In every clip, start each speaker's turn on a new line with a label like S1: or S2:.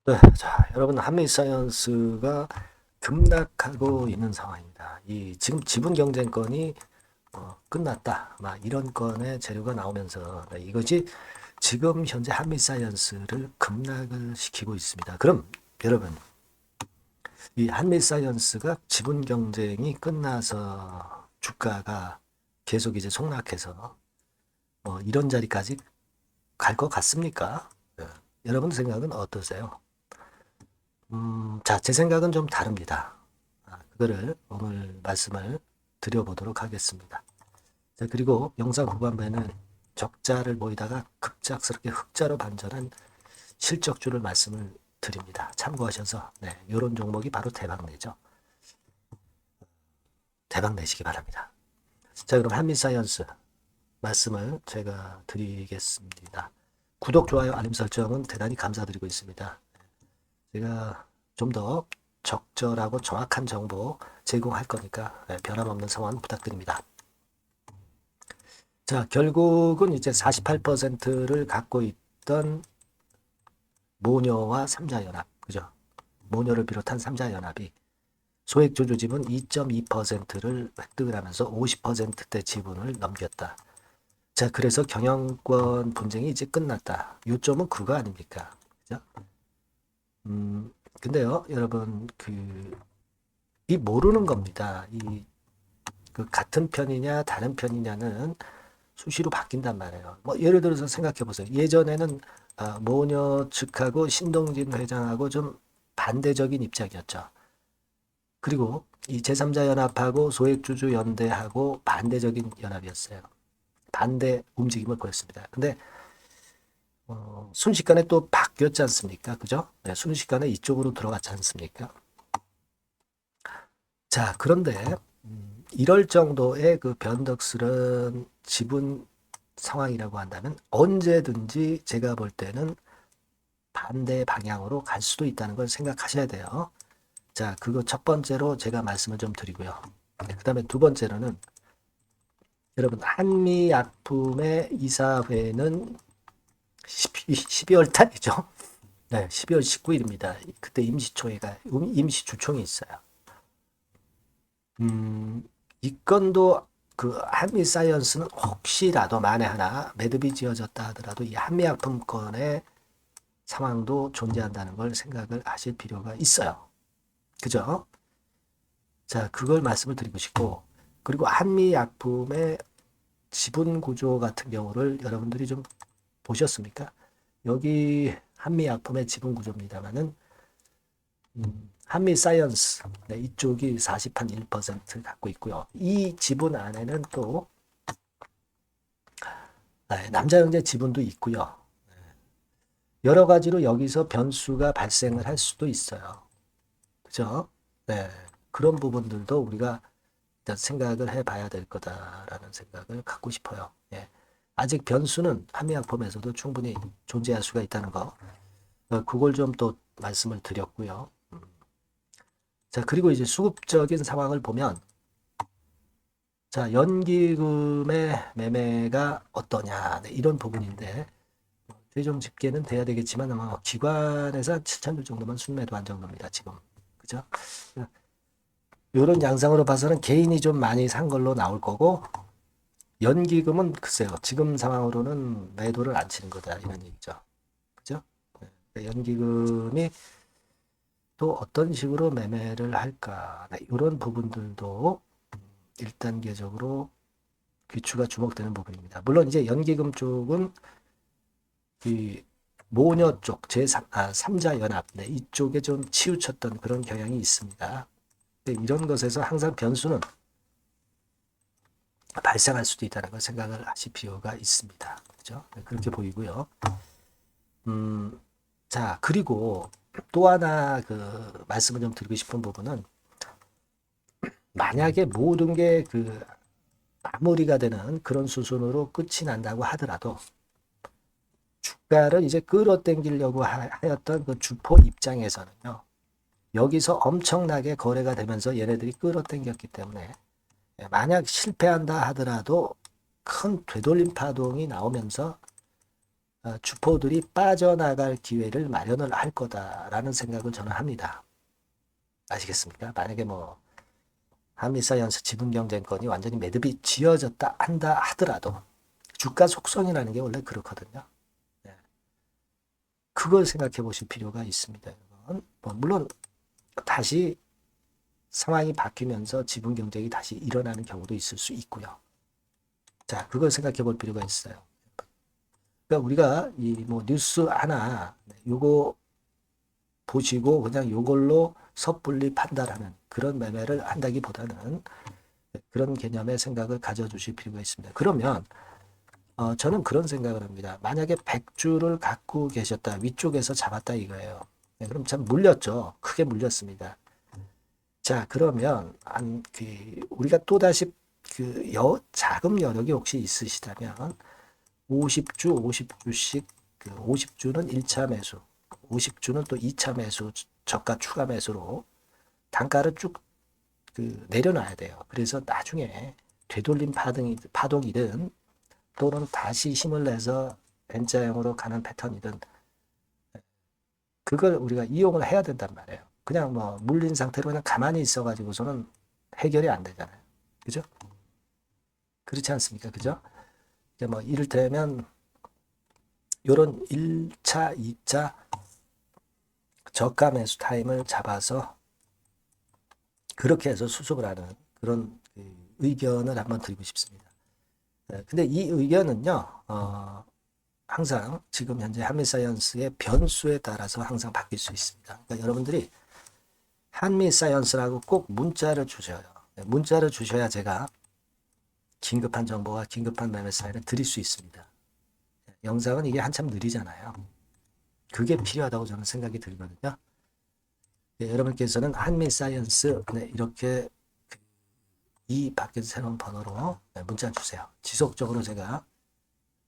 S1: 네, 자, 여러분 한미사이언스가 급락하고 있는 상황입니다. 이 지금 지분 경쟁권이 끝났다. 막 이런 건의 재료가 나오면서 네, 이것이 지금 현재 한미사이언스를 급락을 시키고 있습니다. 그럼 여러분 이 한미사이언스가 지분 경쟁이 끝나서 주가가 계속 이제 폭락해서 이런 자리까지 갈 것 같습니까? 네. 여러분 생각은 어떠세요? 자, 제 생각은 좀 다릅니다. 그거를 오늘 말씀을 드려보도록 하겠습니다. 자, 그리고 영상 후반부에는 적자를 보이다가 급작스럽게 흑자로 반전한 실적주를 말씀을 드립니다. 참고하셔서 네, 이런 종목이 바로 대박 내죠. 대박 내시기 바랍니다. 자, 그럼 한미사이언스 말씀을 제가 드리겠습니다. 구독, 좋아요, 알림 설정은 대단히 감사드리고 있습니다. 제가 좀 더 적절하고 정확한 정보 제공할 거니까 변함없는 성원 부탁드립니다. 자, 결국은 이제 48%를 갖고 있던 모녀와 삼자연합, 그죠? 모녀를 비롯한 삼자연합이 소액주주지분 2.2%를 획득을 하면서 50%대 지분을 넘겼다. 자, 그래서 경영권 분쟁이 이제 끝났다. 요점은 그거 아닙니까? 그죠? 근데요, 여러분, 이 모르는 겁니다. 그 같은 편이냐, 다른 편이냐는 수시로 바뀐단 말이에요. 뭐, 예를 들어서 생각해 보세요. 예전에는 모녀 측하고 신동진 회장하고 좀 반대적인 입장이었죠. 그리고 이 제3자 연합하고 소액주주 연대하고 반대적인 연합이었어요. 반대 움직임을 보였습니다. 근데 순식간에 또 바뀌었지 않습니까? 그죠? 네, 순식간에 이쪽으로 들어갔지 않습니까? 자, 그런데 이럴 정도의 그 변덕스러운 지분 상황이라고 한다면 언제든지 제가 볼 때는 반대 방향으로 갈 수도 있다는 걸 생각하셔야 돼요. 자, 그거 첫 번째로 제가 말씀을 좀 드리고요. 네, 그 다음에 두 번째로는 여러분 한미약품의 이사회는 12월 달이죠. 네, 12월 19일입니다. 그때 임시주총이 있어요. 이 건도 그 한미사이언스는 혹시라도 만에 하나 매듭이 지어졌다 하더라도 이 한미약품 건의 상황도 존재한다는 걸 생각을 하실 필요가 있어요. 그죠? 자, 그걸 말씀을 드리고 싶고, 그리고 한미약품의 지분 구조 같은 경우를 여러분들이 좀 보셨습니까? 여기 한미약품의 지분 구조입니다만은 한미사이언스 네, 이쪽이 41% 갖고 있고요. 이 지분 안에는 또 남자영재 지분도 있고요. 여러 가지로 여기서 변수가 발생을 할 수도 있어요. 그죠? 네. 그런 부분들도 우리가 일단 생각을 해봐야 될 거다라는 생각을 갖고 싶어요. 예. 아직 변수는 한미약품에서도 충분히 존재할 수가 있다는 거. 그걸 좀 또 말씀을 드렸고요. 자, 그리고 이제 수급적인 상황을 보면, 자, 연기금의 매매가 어떠냐, 네, 이런 부분인데, 최종 집계는 돼야 되겠지만, 아마 기관에서 한 7,000주 정도만 순매도 한 정도입니다, 지금. 그죠? 이런 양상으로 봐서는 개인이 좀 많이 산 걸로 나올 거고, 연기금은 글쎄요, 지금 상황으로는 매도를 안 치는 거다, 이런 얘기죠. 그죠? 네, 연기금이 또 어떤 식으로 매매를 할까, 네, 이런 부분들도 1단계적으로 귀추가 주목되는 부분입니다. 물론 이제 연기금 쪽은 이 모녀 쪽, 삼자 연합, 네, 이쪽에 좀 치우쳤던 그런 경향이 있습니다. 이런 것에서 항상 변수는 발생할 수도 있다는 걸 생각을 하실 필요가 있습니다. 그죠? 네, 그렇게 보이고요. 자, 그리고 또 하나 그 말씀을 좀 드리고 싶은 부분은 만약에 모든 게 그 마무리가 되는 그런 수순으로 끝이 난다고 하더라도 주가를 이제 끌어당기려고 하였던 그 주포 입장에서는요. 여기서 엄청나게 거래가 되면서 얘네들이 끌어당겼기 때문에 만약 실패한다 하더라도 큰 되돌림 파동이 나오면서 주포들이 빠져나갈 기회를 마련을 할 거다라는 생각을 저는 합니다. 아시겠습니까? 만약에 뭐 한미사이언스 지분경쟁권이 완전히 매듭이 지어졌다 한다 하더라도 주가 속성이라는 게 원래 그렇거든요. 네. 그걸 생각해 보실 필요가 있습니다. 뭐 물론 다시 상황이 바뀌면서 지분 경쟁이 다시 일어나는 경우도 있을 수 있고요. 자, 그걸 생각해 볼 필요가 있어요. 그러니까 우리가 이 뭐 뉴스 하나 요거 보시고 그냥 요걸로 섣불리 판단하는 그런 매매를 한다기보다는 그런 개념의 생각을 가져주실 필요가 있습니다. 그러면 저는 그런 생각을 합니다. 만약에 100주를 갖고 계셨다. 위쪽에서 잡았다 이거예요. 네, 그럼 참 물렸죠. 크게 물렸습니다. 자, 그러면 우리가 또다시 자금 여력이 혹시 있으시다면 50주, 50주씩 50주는 1차 매수, 50주는 또 2차 매수, 저가 추가 매수로 단가를 쭉 내려놔야 돼요. 그래서 나중에 되돌림 파동이든 또는 다시 힘을 내서 N자형으로 가는 패턴이든 그걸 우리가 이용을 해야 된단 말이에요. 그냥 뭐 물린 상태로 그냥 가만히 있어가지고서는 해결이 안 되잖아요. 그죠? 그렇지 않습니까? 그죠? 뭐 이를테면 요런 1차, 2차 저가 매수 타임을 잡아서 그렇게 해서 수습을 하는 그런 의견을 한번 드리고 싶습니다. 근데 이 의견은요, 항상 지금 현재 한미사이언스의 변수에 따라서 항상 바뀔 수 있습니다. 그러니까 여러분들이 한미사이언스라고 꼭 문자를 주셔요. 문자를 주셔야 제가 긴급한 정보와 긴급한 매매 사인을 드릴 수 있습니다. 영상은 이게 한참 느리잖아요. 그게 필요하다고 저는 생각이 들거든요. 여러분께서는 한미사이언스 이렇게 이 밖에서 새로운 번호로 문자 주세요. 지속적으로 제가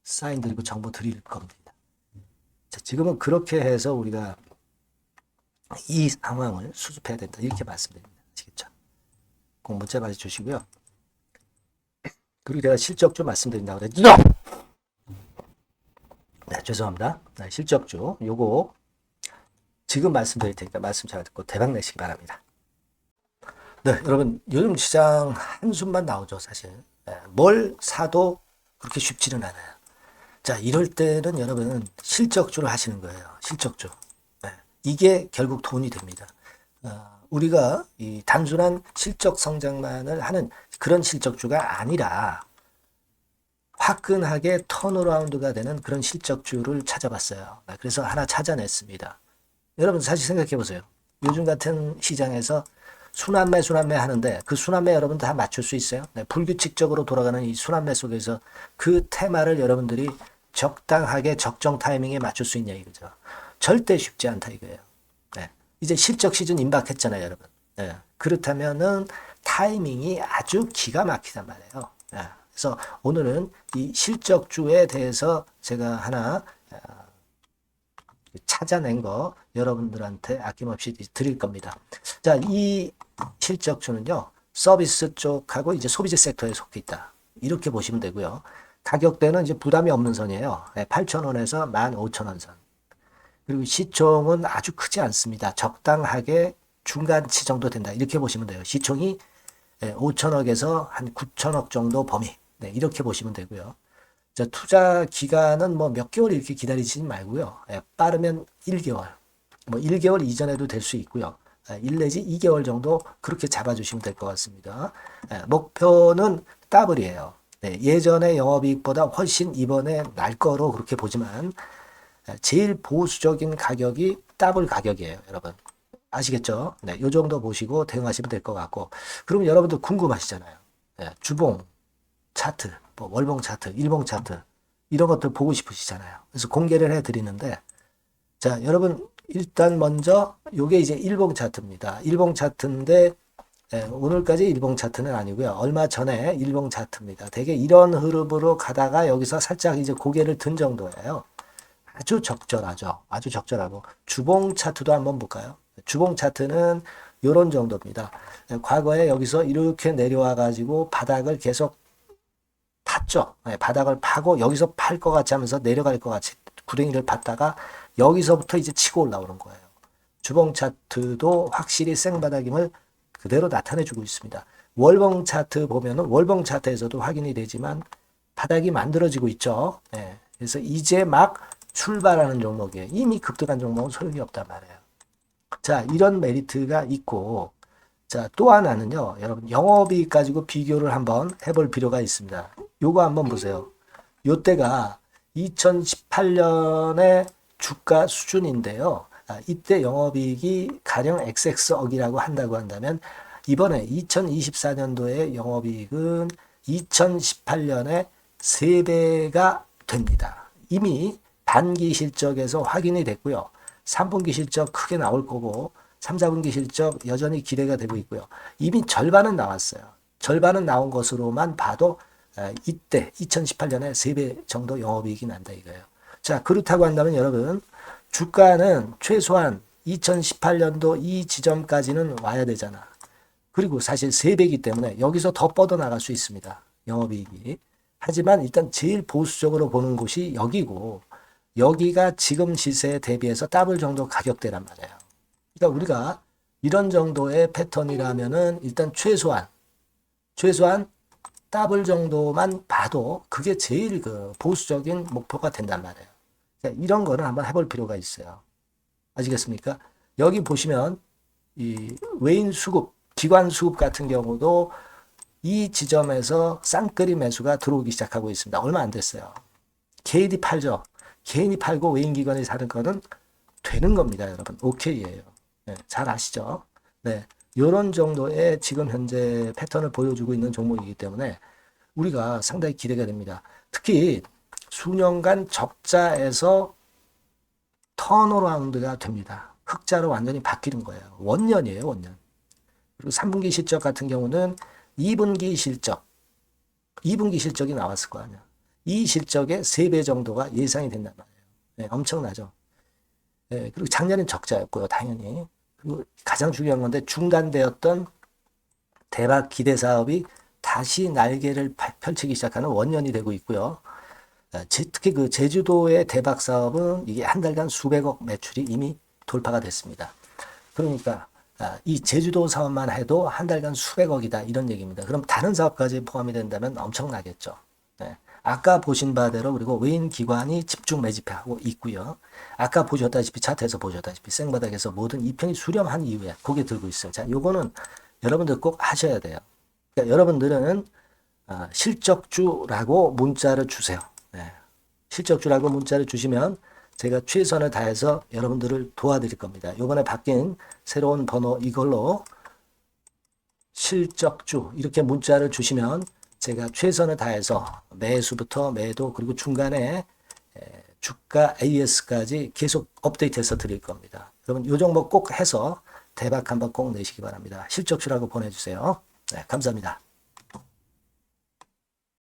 S1: 사인 드리고 정보 드릴 겁니다. 자, 지금은 그렇게 해서 우리가 이 상황을 수습해야 된다. 이렇게 말씀드립니다. 아시겠죠? 꼭 문자 많이 주시고요. 그리고 제가 실적주 말씀드린다고 그랬죠? 네, 죄송합니다. 네, 실적주 요거 지금 말씀드릴 테니까 말씀 잘 듣고 대박 내시기 바랍니다. 네, 여러분 요즘 시장 한숨만 나오죠, 사실. 네, 뭘 사도 그렇게 쉽지는 않아요. 자, 이럴 때는 여러분은 실적주를 하시는 거예요. 실적주. 네, 이게 결국 돈이 됩니다. 우리가 이 단순한 실적 성장만을 하는 그런 실적주가 아니라 화끈하게 턴어라운드가 되는 그런 실적주를 찾아봤어요. 그래서 하나 찾아냈습니다. 여러분 사실 생각해 보세요. 요즘 같은 시장에서 순환매 하는데 그 순환매 여러분 다 맞출 수 있어요? 네, 불규칙적으로 돌아가는 이 순환매 속에서 그 테마를 여러분들이 적당하게 적정 타이밍에 맞출 수 있냐 이거죠. 절대 쉽지 않다 이거예요. 네, 이제 실적 시즌 임박했잖아요, 여러분. 네, 그렇다면은 타이밍이 아주 기가 막히단 말이에요. 네, 그래서 오늘은 이 실적주에 대해서 제가 하나 찾아낸 거 여러분들한테 아낌없이 드릴 겁니다. 자, 이 실적주는요, 서비스 쪽하고 이제 소비재 섹터에 속해 있다. 이렇게 보시면 되고요. 가격대는 이제 부담이 없는 선이에요. 8,000원에서 15,000원 선. 그리고 시총은 아주 크지 않습니다. 적당하게 중간치 정도 된다. 이렇게 보시면 돼요. 시총이 5천억에서 한 9천억 정도 범위. 네, 이렇게 보시면 되고요. 자, 투자 기간은 뭐 몇 개월 이렇게 기다리지 말고요. 빠르면 1개월, 뭐 1개월 이전에도 될 수 있고요. 1 내지 2개월 정도 그렇게 잡아주시면 될 것 같습니다. 목표는 더블이에요. 네, 예전의 영업이익보다 훨씬 이번에 날 거로 그렇게 보지만 제일 보수적인 가격이 더블 가격이에요, 여러분. 아시겠죠? 네, 요 정도 보시고 대응하시면 될 것 같고. 그럼 여러분들 궁금하시잖아요. 네, 주봉, 차트, 뭐 월봉 차트, 일봉 차트 이런 것들 보고 싶으시잖아요. 그래서 공개를 해드리는데 자, 여러분 일단 먼저 요게 이제 일봉 차트입니다. 일봉 차트인데 오늘까지 일봉 차트는 아니고요. 얼마 전에 일봉 차트입니다. 되게 이런 흐름으로 가다가 여기서 살짝 이제 고개를 든 정도예요. 아주 적절하죠. 아주 적절하고 주봉 차트도 한번 볼까요? 주봉 차트는 이런 정도입니다. 과거에 여기서 이렇게 내려와 가지고 바닥을 계속 팠죠. 바닥을 파고 여기서 팔 것 같이 하면서 내려갈 것 같이 불행이를 받다가 여기서부터 이제 치고 올라오는 거예요. 주봉 차트도 확실히 생바닥임을 그대로 나타내주고 있습니다. 월봉 차트 보면은 월봉 차트에서도 확인이 되지만 바닥이 만들어지고 있죠. 네. 그래서 이제 막 출발하는 종목이에요. 이미 급등한 종목은 소용이 없단 말이에요. 자, 이런 메리트가 있고, 자, 또 하나는요, 여러분, 영업이익 가지고 비교를 한번 해볼 필요가 있습니다. 요거 한번 보세요. 요때가 2018년의 주가 수준인데요. 이때 영업이익이 가령 XX억이라고 한다고 한다면, 이번에 2024년도에 영업이익은 2018년에 3배가 됩니다. 이미 단기 실적에서 확인이 됐고요. 3분기 실적 크게 나올 거고 3, 4분기 실적 여전히 기대가 되고 있고요. 이미 절반은 나왔어요. 절반은 나온 것으로만 봐도 이때 2018년에 3배 정도 영업이익이 난다 이거예요. 자, 그렇다고 한다면 여러분 주가는 최소한 2018년도 이 지점까지는 와야 되잖아. 그리고 사실 3배이기 때문에 여기서 더 뻗어나갈 수 있습니다. 영업이익이. 하지만 일단 제일 보수적으로 보는 곳이 여기고 여기가 지금 시세에 대비해서 더블 정도 가격대란 말이에요. 그러니까 우리가 이런 정도의 패턴이라면은 일단 최소한 더블 정도만 봐도 그게 제일 그 보수적인 목표가 된단 말이에요. 그러니까 이런 거는 한번 해볼 필요가 있어요. 아시겠습니까? 여기 보시면 이 외인 수급, 기관 수급 같은 경우도 이 지점에서 쌍끌이 매수가 들어오기 시작하고 있습니다. 얼마 안 됐어요. 개인이 팔죠. 개인이 팔고 외인기관이 사는 거는 되는 겁니다, 여러분. 오케이예요. 네, 잘 아시죠? 네, 이런 정도의 지금 현재 패턴을 보여주고 있는 종목이기 때문에 우리가 상당히 기대가 됩니다. 특히 수년간 적자에서 턴어라운드가 됩니다. 흑자로 완전히 바뀌는 거예요. 원년이에요, 원년. 그리고 3분기 실적 같은 경우는 2분기 실적이 나왔을 거 아니야. 이 실적의 3배 정도가 예상이 된단 말이에요. 네, 엄청나죠. 네, 그리고 작년엔 적자였고요, 당연히. 그리고 가장 중요한 건데 중단되었던 대박 기대 사업이 다시 날개를 펼치기 시작하는 원년이 되고 있고요. 특히 그 제주도의 대박 사업은 이게 한 달간 수백억 매출이 이미 돌파가 됐습니다. 그러니까 이 제주도 사업만 해도 한 달간 수백억이다 이런 얘기입니다. 그럼 다른 사업까지 포함이 된다면 엄청나겠죠. 네. 아까 보신 바대로 그리고 외인 기관이 집중 매집하고 있고요. 아까 보셨다시피 차트에서 보셨다시피 생바닥에서 모든 이평이 수렴한 이후에 고개 들고 있어요. 자, 요거는 여러분들 꼭 하셔야 돼요. 그러니까 여러분들은 실적주라고 문자를 주세요. 네. 실적주라고 문자를 주시면 제가 최선을 다해서 여러분들을 도와드릴 겁니다. 요번에 바뀐 새로운 번호 이걸로 실적주 이렇게 문자를 주시면 제가 최선을 다해서 매수부터 매도 그리고 중간에 주가 AS까지 계속 업데이트해서 드릴 겁니다. 여러분 이 종목 꼭 해서 대박 한번 꼭 내시기 바랍니다. 실적주라고 보내주세요. 네, 감사합니다.